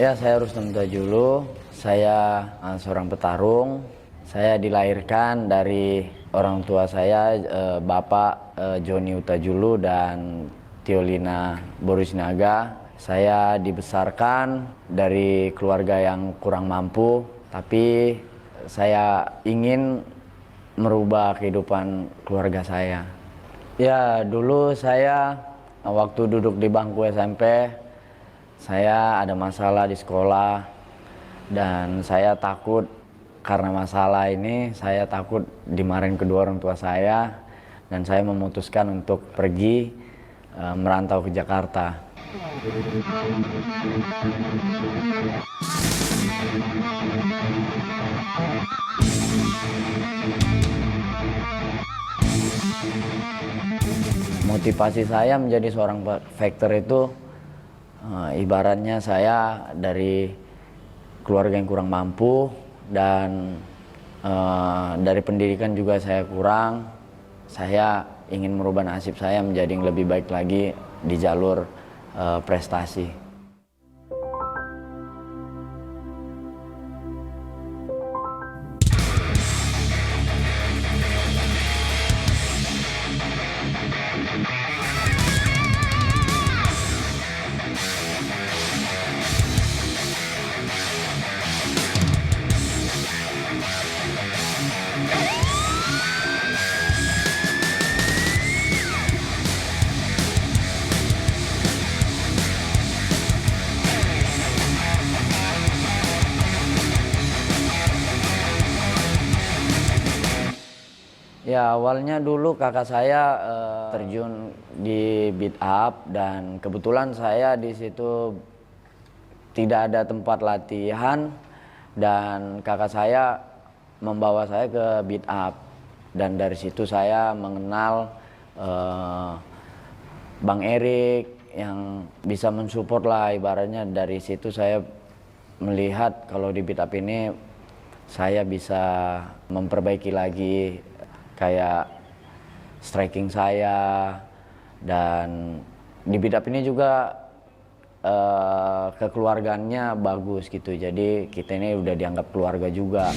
Ya, saya Rustam Tajulu. Saya seorang petarung. Saya dilahirkan dari orang tua saya, Bapak Joni Utajulu dan Tiolina Borusnaga. Saya dibesarkan dari keluarga yang kurang mampu, tapi saya ingin merubah kehidupan keluarga saya. Ya, dulu saya waktu duduk di bangku SMP, saya ada masalah di sekolah dan saya takut karena masalah ini, saya takut dimarahin kedua orang tua saya dan saya memutuskan untuk pergi merantau ke Jakarta. Motivasi saya menjadi seorang fighter itu ibaratnya saya dari keluarga yang kurang mampu dan dari pendidikan juga saya kurang. Saya ingin merubah nasib saya menjadi yang lebih baik lagi di jalur prestasi. Ya, awalnya dulu kakak saya terjun di beat up dan kebetulan saya di situ tidak ada tempat latihan dan kakak saya membawa saya ke beat up dan dari situ saya mengenal Bang Erik yang bisa mensupport lah, ibaratnya dari situ saya melihat kalau di beat up ini saya bisa memperbaiki lagi kayak striking saya, dan di beat up ini juga kekeluargaannya bagus gitu, jadi kita ini udah dianggap keluarga juga.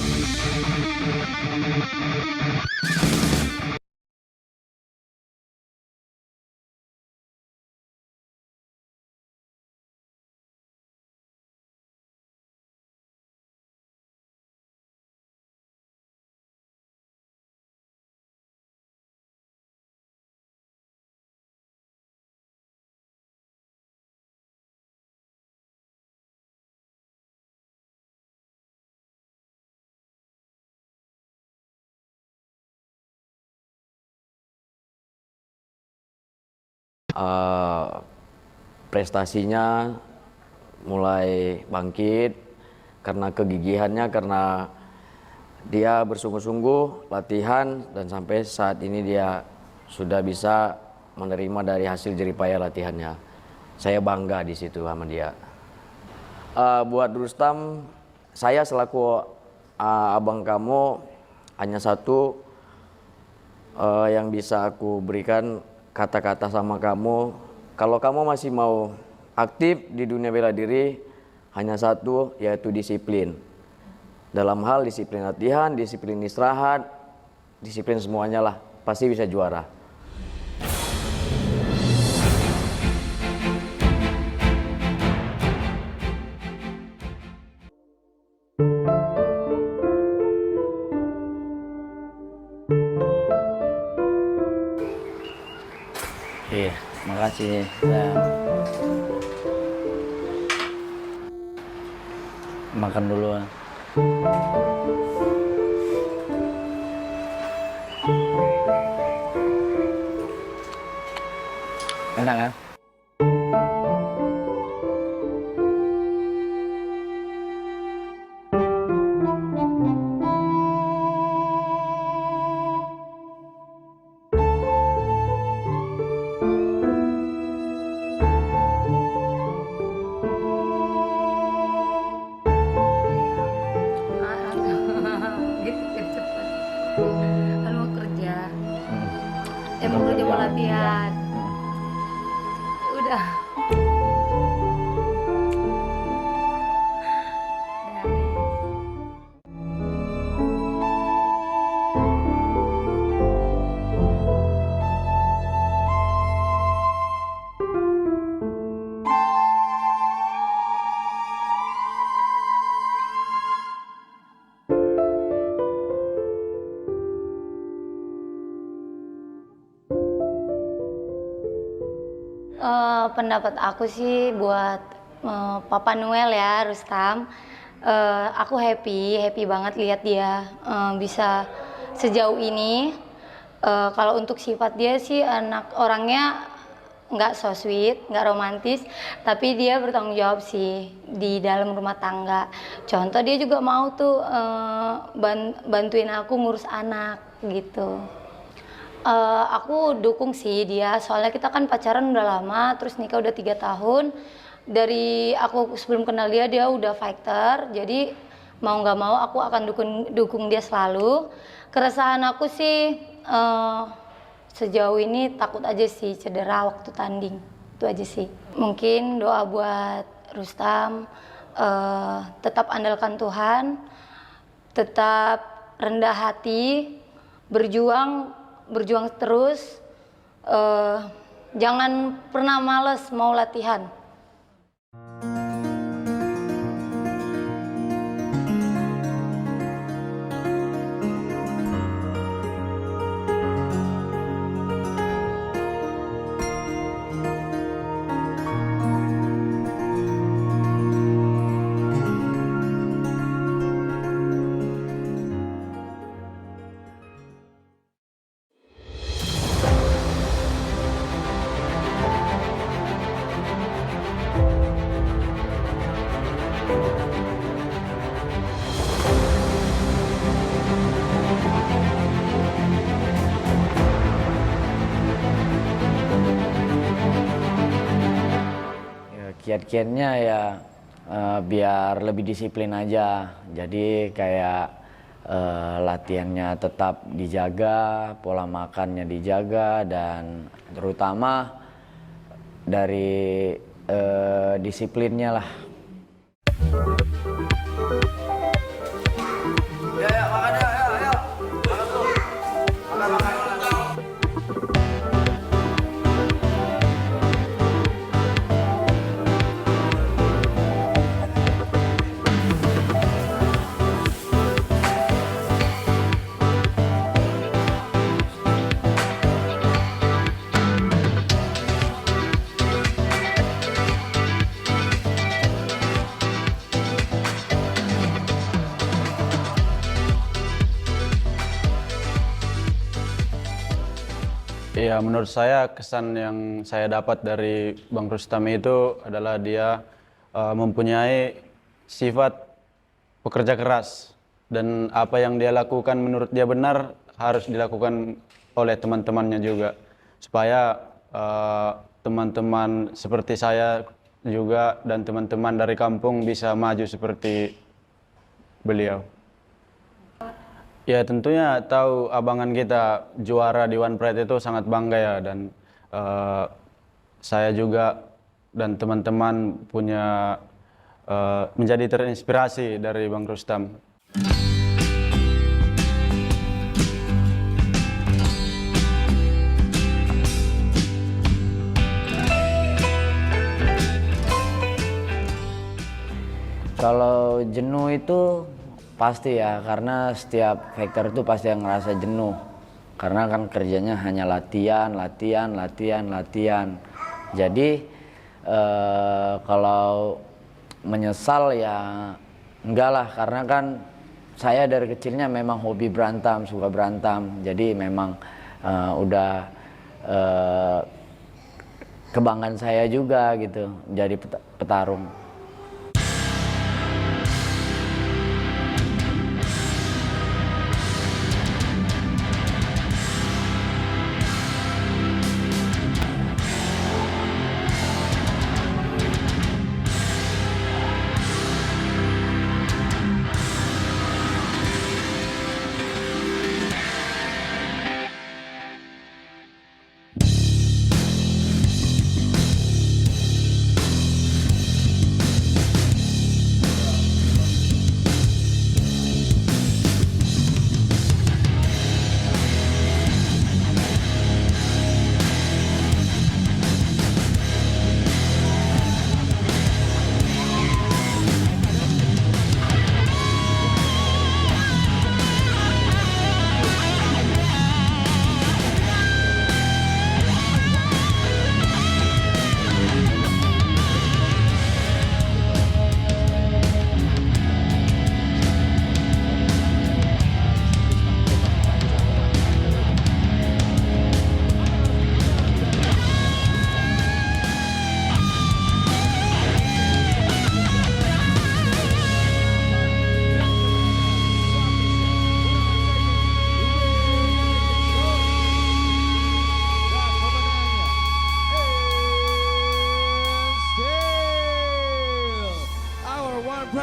Prestasinya mulai bangkit karena kegigihannya, karena dia bersungguh-sungguh latihan dan sampai saat ini dia sudah bisa menerima dari hasil jeripaya latihannya. Saya bangga di situ sama dia. Buat Rustam, saya selaku abang kamu hanya satu yang bisa aku berikan kata-kata sama kamu. Kalau kamu masih mau aktif di dunia bela diri, hanya satu, yaitu disiplin. Dalam hal disiplin latihan, disiplin istirahat, disiplin semuanya lah, pasti bisa juara. Iya, makasih. Makan dulu. Enak kan? Gitu kan cepet. Kan mau kerja, mau kerja mau latihan. Ya udah. Pendapat aku sih buat Papa Noel ya, Rustam. Aku happy banget lihat dia bisa sejauh ini. Kalau untuk sifat dia sih anak orangnya nggak so sweet, nggak romantis, tapi dia bertanggung jawab sih di dalam rumah tangga. Contoh dia juga mau tuh bantuin aku ngurus anak gitu. Aku dukung sih dia, soalnya kita kan pacaran udah lama, terus nikah udah 3 tahun. Dari aku sebelum kenal dia, dia udah fighter, jadi mau nggak mau aku akan dukung dia selalu. Keresahan aku sih sejauh ini takut aja sih cedera waktu tanding, itu aja sih. Mungkin doa buat Rustam, tetap andalkan Tuhan, tetap rendah hati, berjuang terus, jangan pernah males mau latihan. Kiat-kiatnya ya biar lebih disiplin aja. Jadi kayak latihannya tetap dijaga, pola makannya dijaga, dan terutama dari disiplinnya lah. Ya, menurut saya kesan yang saya dapat dari Bang Rustam itu adalah dia mempunyai sifat pekerja keras, dan apa yang dia lakukan menurut dia benar harus dilakukan oleh teman-temannya juga, supaya teman-teman seperti saya juga dan teman-teman dari kampung bisa maju seperti beliau. Ya, tentunya tahu abangan kita juara di One Pride itu sangat bangga ya, dan saya juga dan teman-teman punya menjadi terinspirasi dari Bang Rustam. Kalau jenuh itu pasti ya, karena setiap fighter itu pasti yang ngerasa jenuh. Karena kan kerjanya hanya latihan. Jadi kalau menyesal ya enggak lah, karena kan saya dari kecilnya memang hobi berantem, suka berantem. Jadi memang udah kebanggaan saya juga gitu, jadi petarung.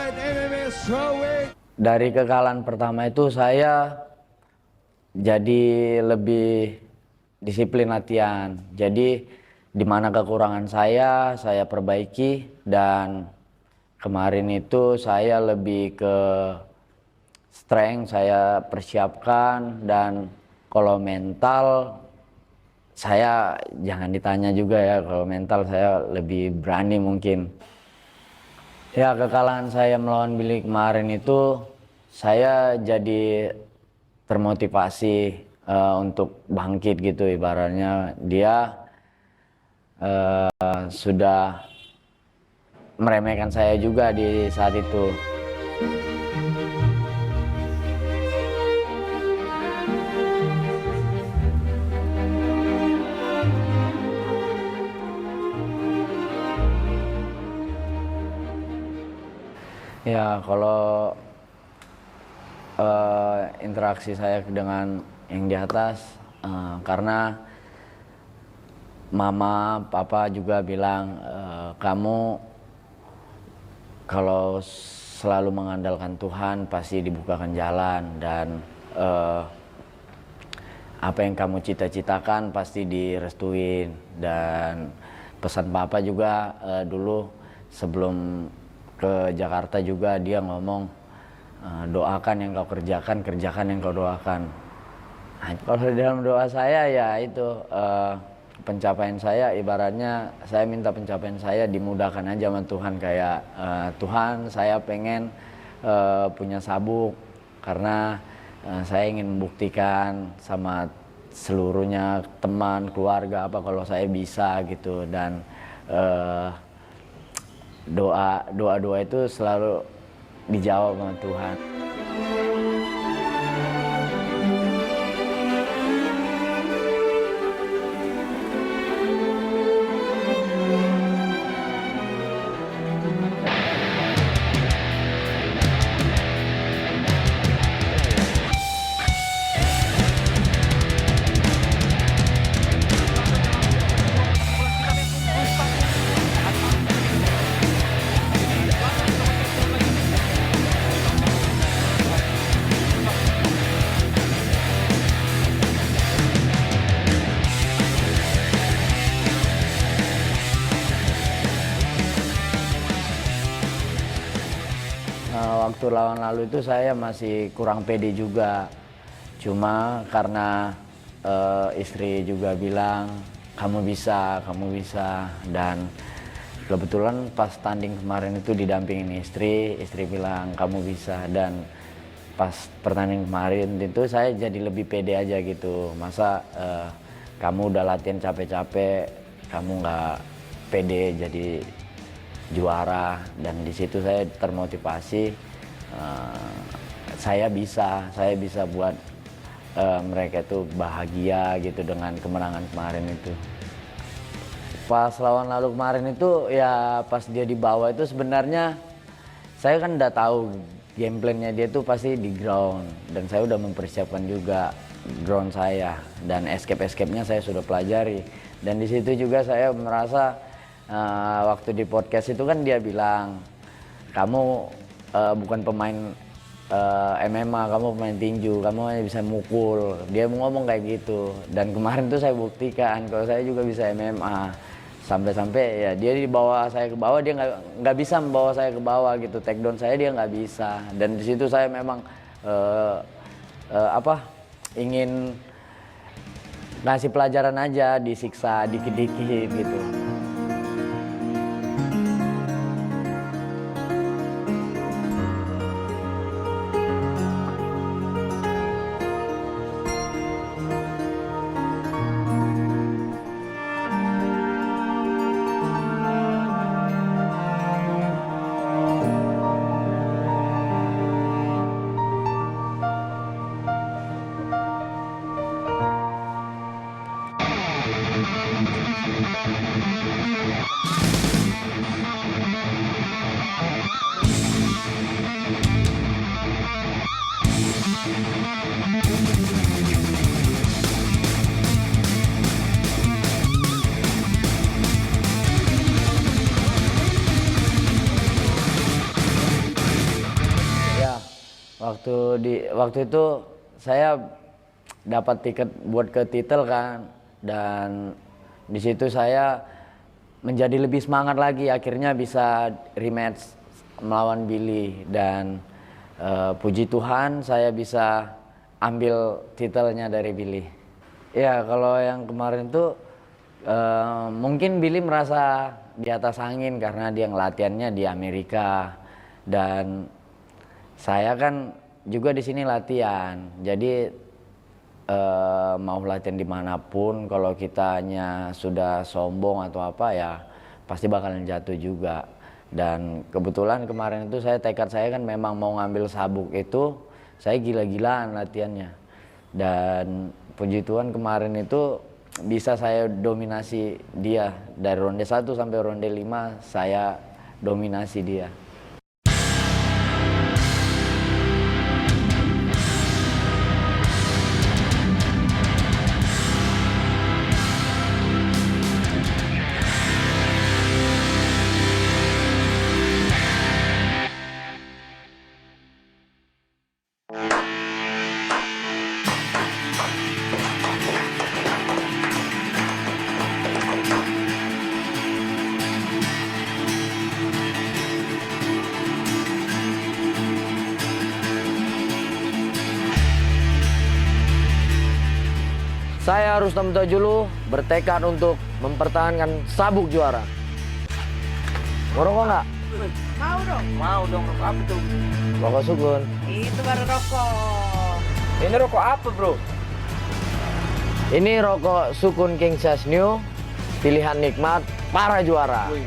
Fight MMA Strawweight. Dari kekalahan pertama itu saya jadi lebih disiplin latihan. Jadi di mana kekurangan saya perbaiki, dan kemarin itu saya lebih ke strength saya persiapkan, dan kalau mental saya jangan ditanya juga ya, kalau mental saya lebih berani mungkin. Ya, kekalahan saya melawan Billy kemarin itu saya jadi termotivasi untuk bangkit gitu, ibaratnya dia sudah meremehkan saya juga di saat itu. Ya, kalau interaksi saya dengan yang di atas, karena mama, papa juga bilang, kamu kalau selalu mengandalkan Tuhan pasti dibukakan jalan, dan apa yang kamu cita-citakan pasti direstuin. Dan pesan papa juga dulu sebelum ke Jakarta juga dia ngomong, doakan yang kau kerjakan, kerjakan yang kau doakan. Nah, kalau dalam doa saya ya itu pencapaian saya, ibaratnya saya minta pencapaian saya dimudahkan aja sama Tuhan, kayak Tuhan saya pengen punya sabuk karena saya ingin membuktikan sama seluruhnya teman, keluarga apa kalau saya bisa gitu. Dan doa itu selalu dijawab sama Tuhan. Waktu lawan lalu itu saya masih kurang pede juga, cuma karena istri juga bilang kamu bisa, dan kebetulan pas tanding kemarin itu didampingin istri bilang kamu bisa, dan pas pertandingan kemarin itu saya jadi lebih pede aja gitu. Masa kamu udah latihan capek-capek, kamu nggak pede jadi juara. Dan di situ saya termotivasi, saya bisa buat mereka itu bahagia gitu dengan kemenangan kemarin itu. Pas lawan lalu kemarin itu ya pas dia di bawah itu sebenarnya saya kan udah tahu game plan-nya dia tuh pasti di ground, dan saya udah mempersiapkan juga ground saya, dan escape-nya saya sudah pelajari. Dan di situ juga saya merasa waktu di podcast itu kan dia bilang kamu bukan pemain MMA, kamu pemain tinju, kamu hanya bisa mukul. Dia ngomong kayak gitu, dan kemarin tuh saya buktikan kalau saya juga bisa MMA. Sampai-sampai ya dia dibawa saya ke bawah, dia nggak bisa membawa saya ke bawah gitu. Takedown saya dia nggak bisa, dan di situ saya memang ingin ngasih pelajaran aja, disiksa dikit-dikit gitu. waktu itu saya dapat tiket buat ke titel kan, dan di situ saya menjadi lebih semangat lagi, akhirnya bisa rematch melawan Billy, dan puji Tuhan saya bisa ambil titelnya dari Billy. Ya kalau yang kemarin tuh mungkin Billy merasa di atas angin karena dia ngelatihannya di Amerika, dan saya kan juga di sini latihan. Jadi mau latihan dimanapun, kalau kitanya sudah sombong atau apa ya pasti bakalan jatuh juga. Dan kebetulan kemarin itu tekad saya kan memang mau ngambil sabuk itu, saya gila-gilaan latihannya. Dan puji Tuhan kemarin itu bisa saya dominasi dia dari ronde 1 sampai ronde 5, saya dominasi dia. Saya Rustam Utajulu bertekad untuk mempertahankan sabuk juara. Mau rokok nggak? Mau dong. Mau dong, rokok apa tuh? Rokok Sukun. Itu baru rokok. Ini rokok apa, bro? Ini rokok Sukun King Size New, pilihan nikmat para juara. Wih.